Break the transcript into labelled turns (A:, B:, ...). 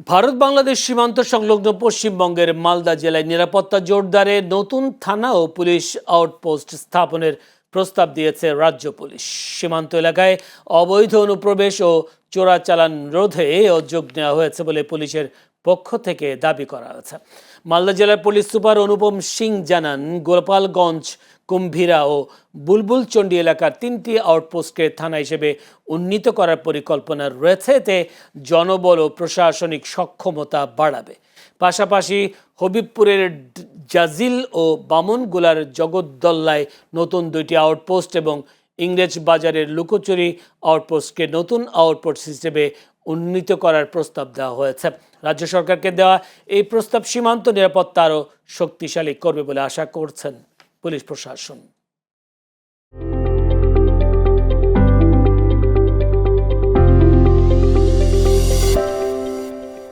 A: ভারত বাংলাদেশ সীমান্ত সংলগ্ন পশ্চিমবঙ্গের মালদা জেলায় নিরাপত্তা জোরদারে নতুন থানা ও পুলিশ আউটপোস্ট স্থাপনের প্রস্তাব দিয়েছে রাজ্য পুলিশ। সীমান্ত এলাকায় অবৈধ অনুপ্রবেশ ও চোরাচালান রোধে উদ্যোগ নেওয়া হয়েছে বলে পুলিশের পক্ষ থেকে দাবি করা হয়েছে। মালদা জেলার পুলিশ সুপার অনুপম সিং জানান, গোপালগঞ্জ, কুম্ভীরা ও বুলবুলচন্ডী এলাকার 3টি আউটপোস্টকে থানা হিসেবে উন্নীত করার পরিকল্পনা রয়েছে। এতে জনবল ও প্রশাসনিক সক্ষমতা বাড়াবে। পাশাপাশি হবিবপুরের জাজিল ও বামনগোলার জগদ্দল্লায় নতুন 2টি আউটপোস্ট এবং ইংরেজ বাজারের লুকোচুরি আউটপোস্টকে নতুন আউটপোস্ট হিসেবে উন্নীত করার প্রস্তাব দেওয়া হয়েছে। রাজ্য সরকারকে দেওয়া এই প্রস্তাব সীমান্ত নিরাপত্তা আরও শক্তিশালী করবে বলে আশা করছেন পুলিশ প্রশাসন।